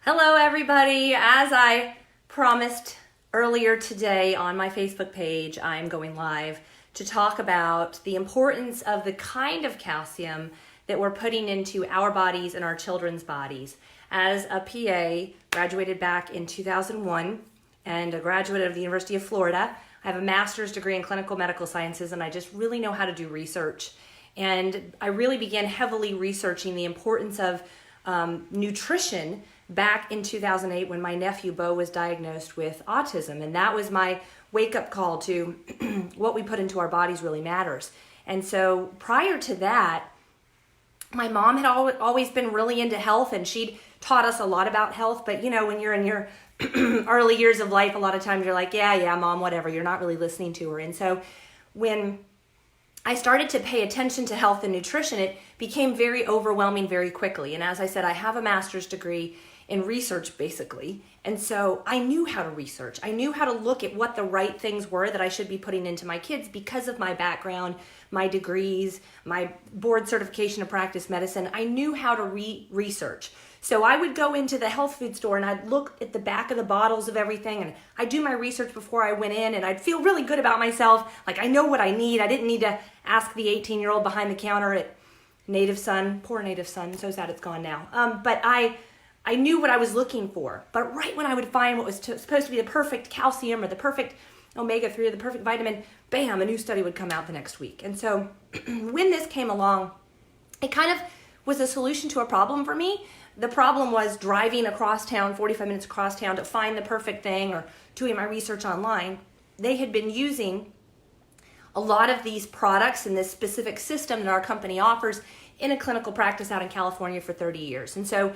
Hello everybody. As I promised earlier today on my Facebook page, I'm going live to talk about the importance of the kind of calcium that we're putting into our bodies and our children's bodies. As a PA, graduated back in 2001 and a graduate of the University of Florida, I have a master's degree in clinical medical sciences and I just really know how to do research. And I really began heavily researching the importance of nutrition back in 2008 when my nephew Bo was diagnosed with autism, and that was my wake-up call to what we put into our bodies really matters. And so prior to that, my mom had always been really into health, and she'd taught us a lot about health. But you know, when you're in your early years of life, a lot of times you're like, yeah, mom, whatever. You're not really listening to her. And so when I started to pay attention to health and nutrition, it became very overwhelming very quickly. And as I said, I have a master's degree in research basically. And so I knew how to research. I knew how to look at what the right things were that I should be putting into my kids because of my background, my degrees, my board certification of practice medicine. I knew how to research. So I would go into the health food store and I'd look at the back of the bottles of everything, and I'd do my research before I went in, and I'd feel really good about myself. Like, I know what I need. I didn't need to ask the 18-year-old behind the counter at Native Sun. Poor Native Sun. So sad it's gone now. But I knew what I was looking for. But right when I would find what was supposed to be the perfect calcium or the perfect omega-3 or the perfect vitamin, bam, a new study would come out the next week. And so when this came along, it kind of was a solution to a problem for me. The problem was driving across town, 45 minutes across town, to find the perfect thing or doing my research online. They had been using a lot of these products in this specific system that our company offers in a clinical practice out in California for 30 years. And so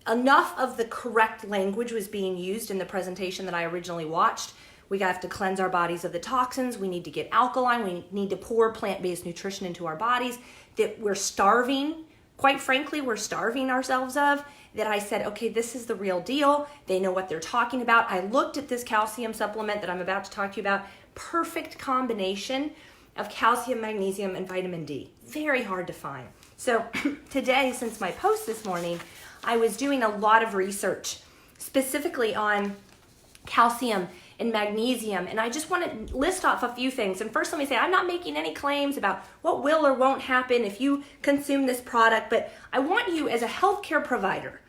enough of the correct language was being used in the presentation that I originally watched. We have to cleanse our bodies of the toxins. We need to get alkaline. We need to pour plant-based nutrition into our bodies that we're starving. Quite frankly, we're starving ourselves of. That I said, okay, this is the real deal. They know what they're talking about. I looked at this calcium supplement that I'm about to talk to you about. Perfect combination of calcium, magnesium, and vitamin D. Very hard to find. So today, since my post this morning, I was doing a lot of research specifically on calcium and magnesium, and I just want to list off a few things. And first, let me say, I'm not making any claims about what will or won't happen if you consume this product, but I want you, as a healthcare provider,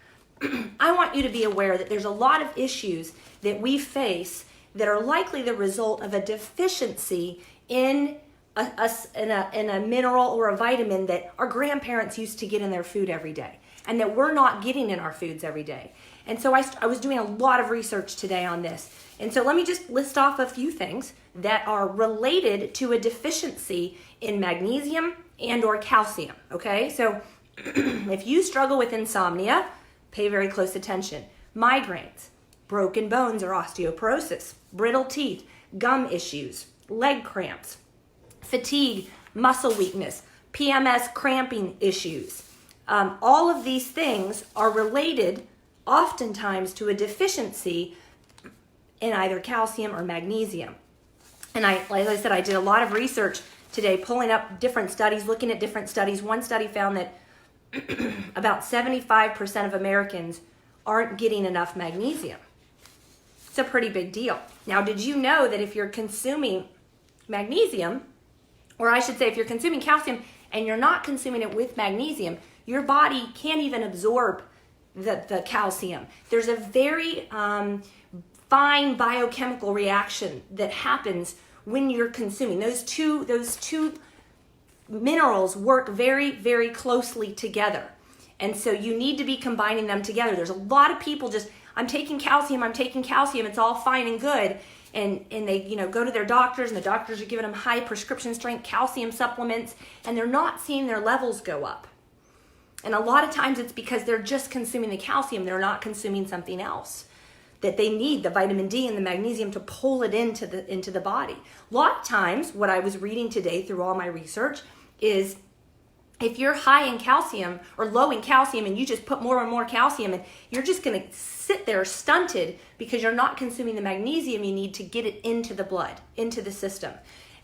I want you to be aware that there's a lot of issues that we face that are likely the result of a deficiency in a mineral or a vitamin that our grandparents used to get in their food every day, and that we're not getting in our foods every day. And so I was doing a lot of research today on this. And so let me just list off a few things that are related to a deficiency in magnesium and or calcium, okay? So if you struggle with insomnia, pay very close attention. Migraines, broken bones or osteoporosis, brittle teeth, gum issues, leg cramps, fatigue, muscle weakness, PMS cramping issues. All of these things are related oftentimes to a deficiency in either calcium or magnesium. And as I said, I did a lot of research today, pulling up different studies, looking at different studies. One study found that about 75% of Americans aren't getting enough magnesium. It's a pretty big deal. Now, did you know that if you're consuming magnesium, or I should say if you're consuming calcium and you're not consuming it with magnesium, your body can't even absorb the calcium. There's a very fine biochemical reaction that happens when you're consuming. Those two minerals work very, very closely together. And so you need to be combining them together. There's a lot of people just, I'm taking calcium, it's all fine and good. And they go to their doctors, and the doctors are giving them high prescription strength calcium supplements, and they're not seeing their levels go up. And a lot of times it's because they're just consuming the calcium. They're not consuming something else that they need, the vitamin D and the magnesium, to pull it into the body. A lot of times, what I was reading today through all my research is if you're high in calcium or low in calcium and you just put more and more calcium in, you're just going to sit there stunted because you're not consuming the magnesium you need to get it into the blood, into the system.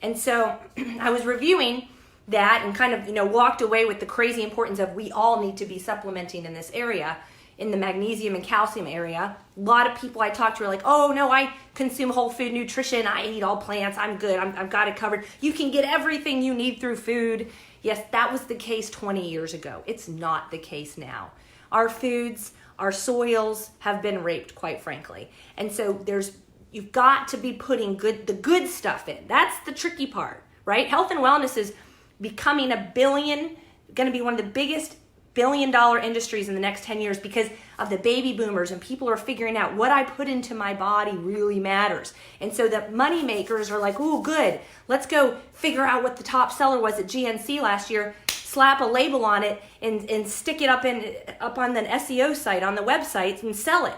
And so I was reviewing that and kind of, walked away with the crazy importance of we all need to be supplementing in this area. in the magnesium and calcium area. A lot of people I talk to are like, oh no, I consume whole food nutrition. I eat all plants. I'm good. I've got it covered. You can get everything you need through food. Yes, that was the case 20 years ago. It's not the case now. Our foods, our soils have been raped, quite frankly. And so you've got to be putting the good stuff in. That's the tricky part, right? Health and wellness is becoming going to be one of the biggest billion-dollar industries in the next 10 years because of the baby boomers, and people are figuring out what I put into my body really matters. And so the money makers are like, oh, good, let's go figure out what the top seller was at GNC last year, slap a label on it, and stick it up on the SEO site, on the websites, and sell it.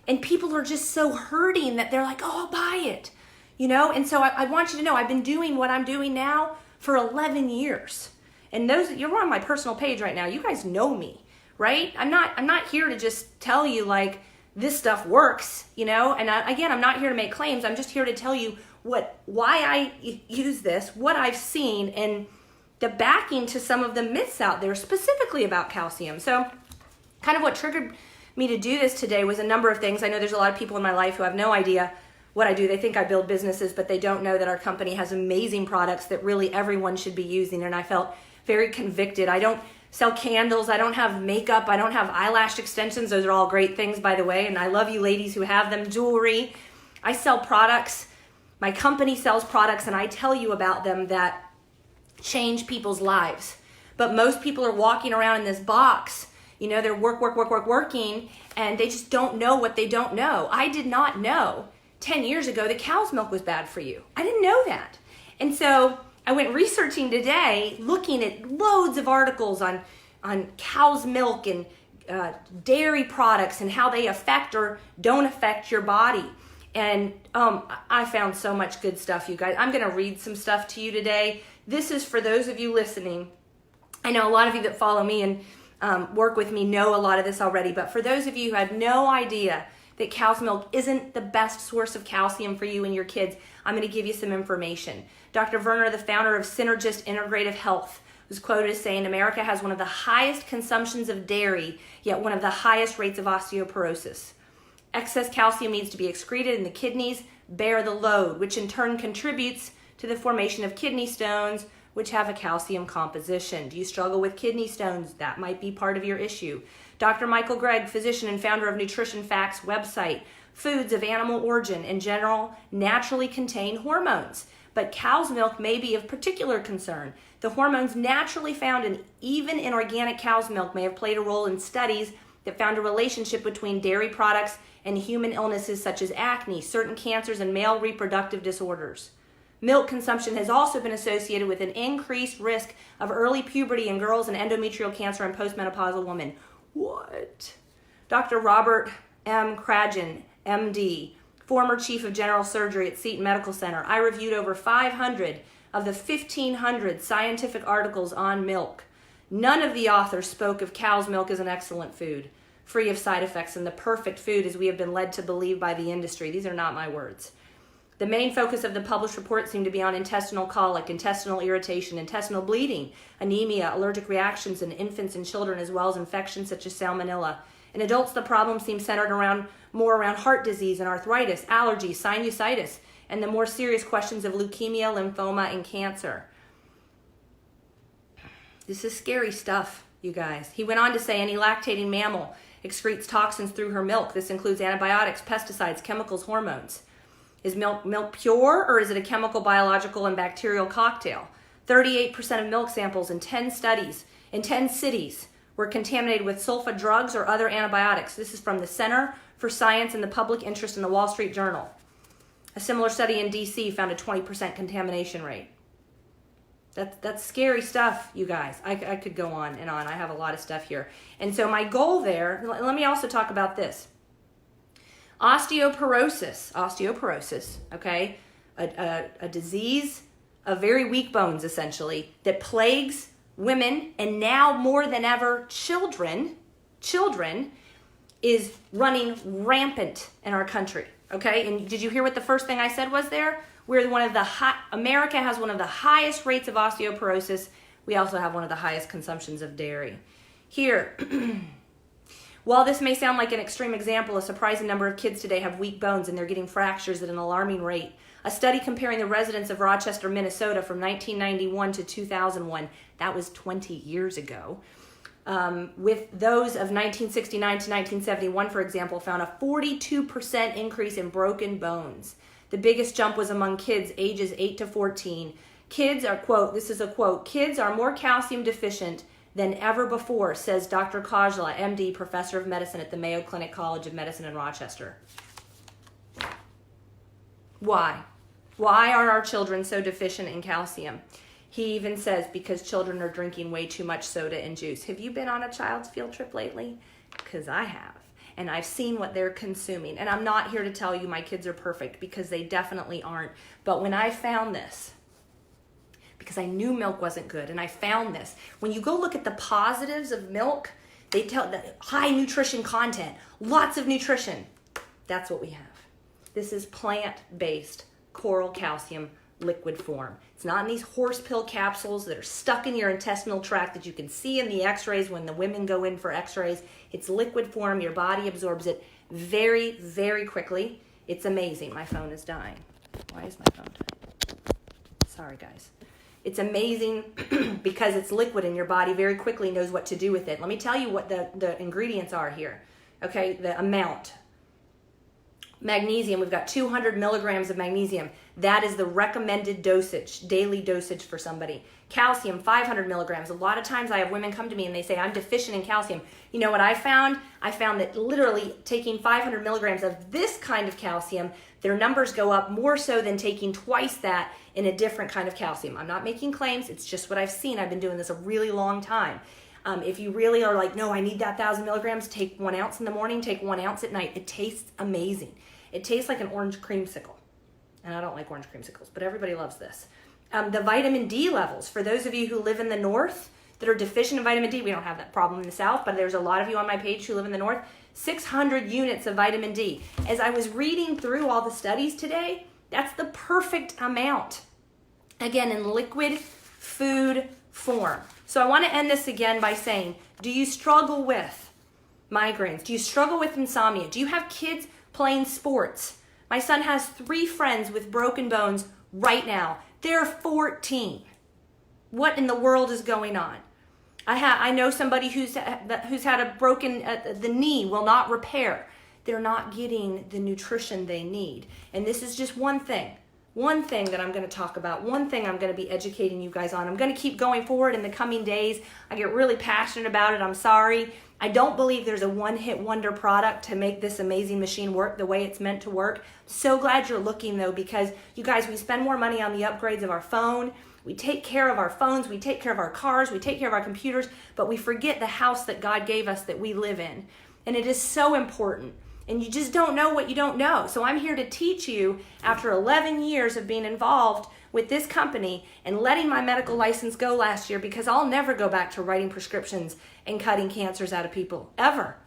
And people are just so hurting that they're like, oh, I'll buy it. And so I want you to know I've been doing what I'm doing now for 11 years. And you're on my personal page right now. You guys know me, right? I'm not here to just tell you like this stuff works, And again, I'm not here to make claims. I'm just here to tell you why I use this, what I've seen, and the backing to some of the myths out there specifically about calcium. So kind of what triggered me to do this today was a number of things. I know there's a lot of people in my life who have no idea what I do. They think I build businesses, but they don't know that our company has amazing products that really everyone should be using. And I felt very convicted. I don't sell candles. I don't have makeup. I don't have eyelash extensions. Those are all great things, by the way. And I love you ladies who have them. Jewelry. I sell products. My company sells products, and I tell you about them that change people's lives. But most people are walking around in this box. They're working, and they just don't know what they don't know. I did not know 10 years ago that cow's milk was bad for you. I didn't know that. And so I went researching today, looking at loads of articles on cow's milk and dairy products and how they affect or don't affect your body. And I found so much good stuff, you guys. I'm going to read some stuff to you today. This is for those of you listening. I know a lot of you that follow me and work with me know a lot of this already, but for those of you who had no idea that cow's milk isn't the best source of calcium for you and your kids, I'm going to give you some information. Dr. Werner, the founder of Synergist Integrative Health, was quoted as saying, America has one of the highest consumptions of dairy, yet one of the highest rates of osteoporosis. Excess calcium needs to be excreted, and the kidneys bear the load, which in turn contributes to the formation of kidney stones, which have a calcium composition. Do you struggle with kidney stones? That might be part of your issue. Dr. Michael Gregg, physician and founder of Nutrition Facts website, foods of animal origin in general naturally contain hormones, but cow's milk may be of particular concern. The hormones naturally found even in organic cow's milk may have played a role in studies that found a relationship between dairy products and human illnesses such as acne, certain cancers, and male reproductive disorders. Milk consumption has also been associated with an increased risk of early puberty in girls and endometrial cancer in postmenopausal women. What? Dr. Robert M. Cragen, MD, former chief of general surgery at Seton Medical Center. I reviewed over 500 of the 1,500 scientific articles on milk. None of the authors spoke of cow's milk as an excellent food, free of side effects, and the perfect food as we have been led to believe by the industry. These are not my words. The main focus of the published report seemed to be on intestinal colic, intestinal irritation, intestinal bleeding, anemia, allergic reactions in infants and children, as well as infections such as salmonella. In adults, the problem seems centered more around heart disease and arthritis, allergies, sinusitis, and the more serious questions of leukemia, lymphoma, and cancer. This is scary stuff, you guys. He went on to say any lactating mammal excretes toxins through her milk. This includes antibiotics, pesticides, chemicals, hormones. Is milk pure, or is it a chemical, biological, and bacterial cocktail? 38% of milk samples in 10 studies in 10 cities were contaminated with sulfa drugs or other antibiotics. This is from the Center for Science and the Public Interest in the Wall Street Journal. A similar study in D.C. found a 20% contamination rate. That's scary stuff, you guys. I could go on and on. I have a lot of stuff here. And so my goal there, let me also talk about this. Osteoporosis, okay, a disease of very weak bones, essentially, that plagues women and now more than ever children, is running rampant in our country, okay? And did you hear what the first thing I said was there? America has one of the highest rates of osteoporosis. We also have one of the highest consumptions of dairy. Here, While this may sound like an extreme example, a surprising number of kids today have weak bones and they're getting fractures at an alarming rate. A study comparing the residents of Rochester, Minnesota from 1991 to 2001, that was 20 years ago, with those of 1969 to 1971, for example, found a 42% increase in broken bones. The biggest jump was among kids ages 8 to 14. Kids are, quote, this is a quote, kids are more calcium deficient than ever before, says Dr. Kajla, MD, professor of medicine at the Mayo Clinic College of Medicine in Rochester. Why? Why are our children so deficient in calcium? He even says because children are drinking way too much soda and juice. Have you been on a child's field trip lately? Because I have. And I've seen what they're consuming. And I'm not here to tell you my kids are perfect, because they definitely aren't. But when I found this, because I knew milk wasn't good, and I found this, when you go look at the positives of milk, they tell that high nutrition content, lots of nutrition. That's what we have. This is plant-based coral calcium liquid form. It's not in these horse pill capsules that are stuck in your intestinal tract that you can see in the x-rays when the women go in for x-rays. It's liquid form. Your body absorbs it very, very quickly. It's amazing. My phone is dying. Why is my phone dying? Sorry, guys. It's amazing because it's liquid and your body very quickly knows what to do with it. Let me tell you what the ingredients are here. Okay, the amount. Magnesium, we've got 200 milligrams of magnesium. That is the recommended dosage, daily dosage for somebody. Calcium, 500 milligrams. A lot of times I have women come to me and they say, I'm deficient in calcium. You know what I found? I found that literally taking 500 milligrams of this kind of calcium, their numbers go up more so than taking twice that in a different kind of calcium. I'm not making claims. It's just what I've seen. I've been doing this a really long time. If you really are like, no, I need that 1,000 milligrams, take 1 ounce in the morning, take 1 ounce at night. It tastes amazing. It tastes like an orange creamsicle. And I don't like orange creamsicles, but everybody loves this. The vitamin D levels, for those of you who live in the north that are deficient in vitamin D, we don't have that problem in the south, but there's a lot of you on my page who live in the north, 600 units of vitamin D. As I was reading through all the studies today, that's the perfect amount. Again, in liquid food form. So I want to end this again by saying, do you struggle with migraines? Do you struggle with insomnia? Do you have kids playing sports? My son has 3 friends with broken bones right now. They're 14. What in the world is going on? I know somebody who's had a broken, the knee will not repair. They're not getting the nutrition they need. And this is just one thing that I'm going to talk about, one thing I'm going to be educating you guys on. I'm going to keep going forward in the coming days. I get really passionate about it. I'm sorry. I don't believe there's a one-hit wonder product to make this amazing machine work the way it's meant to work. So glad you're looking though, because you guys, we spend more money on the upgrades of our phone. We take care of our phones, we take care of our cars, we take care of our computers, but we forget the house that God gave us that we live in. And it is so important. And you just don't know what you don't know. So I'm here to teach you, after 11 years of being involved with this company and letting my medical license go last year, because I'll never go back to writing prescriptions and cutting cancers out of people, ever.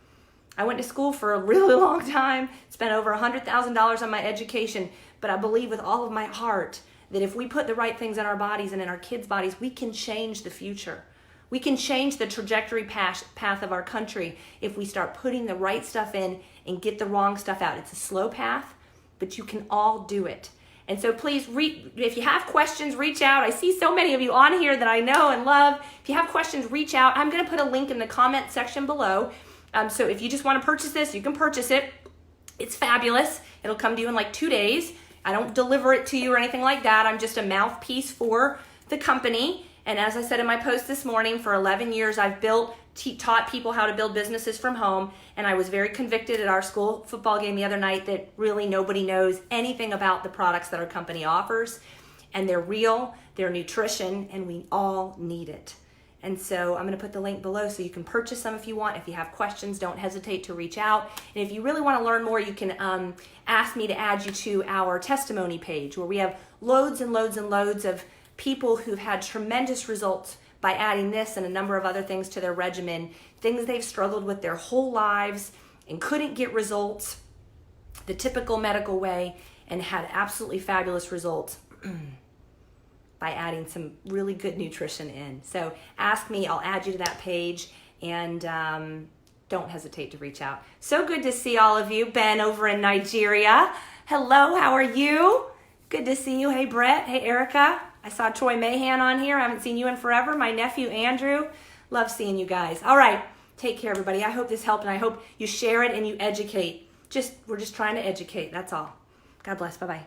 I went to school for a really long time, spent over $100,000 on my education, but I believe with all of my heart that if we put the right things in our bodies and in our kids' bodies, we can change the future. We can change the trajectory path of our country if we start putting the right stuff in and get the wrong stuff out. It's a slow path, but you can all do it. And so please, if you have questions, reach out. I see so many of you on here that I know and love. If you have questions, reach out. I'm going to put a link in the comment section below. So if you just want to purchase this, you can purchase it. It's fabulous. It'll come to you in like 2 days. I don't deliver it to you or anything like that. I'm just a mouthpiece for the company. And as I said in my post this morning, for 11 years, I've taught people how to build businesses from home. And I was very convicted at our school football game the other night that really nobody knows anything about the products that our company offers. And they're real, they're nutrition, and we all need it. And so I'm going to put the link below so you can purchase them if you want. If you have questions, don't hesitate to reach out. And if you really want to learn more, you can ask me to add you to our testimony page, where we have loads and loads and loads of people who've had tremendous results by adding this and a number of other things to their regimen, things they've struggled with their whole lives and couldn't get results the typical medical way, and had absolutely fabulous results by adding some really good nutrition in. So ask me, I'll add you to that page, and don't hesitate to reach out. So good to see all of you. Ben over in Nigeria. Hello, how are you? Good to see you. Hey, Brett. Hey, Erica. I saw Troy Mahan on here. I haven't seen you in forever. My nephew, Andrew. Love seeing you guys. All right. Take care, everybody. I hope this helped, and I hope you share it and you educate. We're just trying to educate. That's all. God bless. Bye-bye.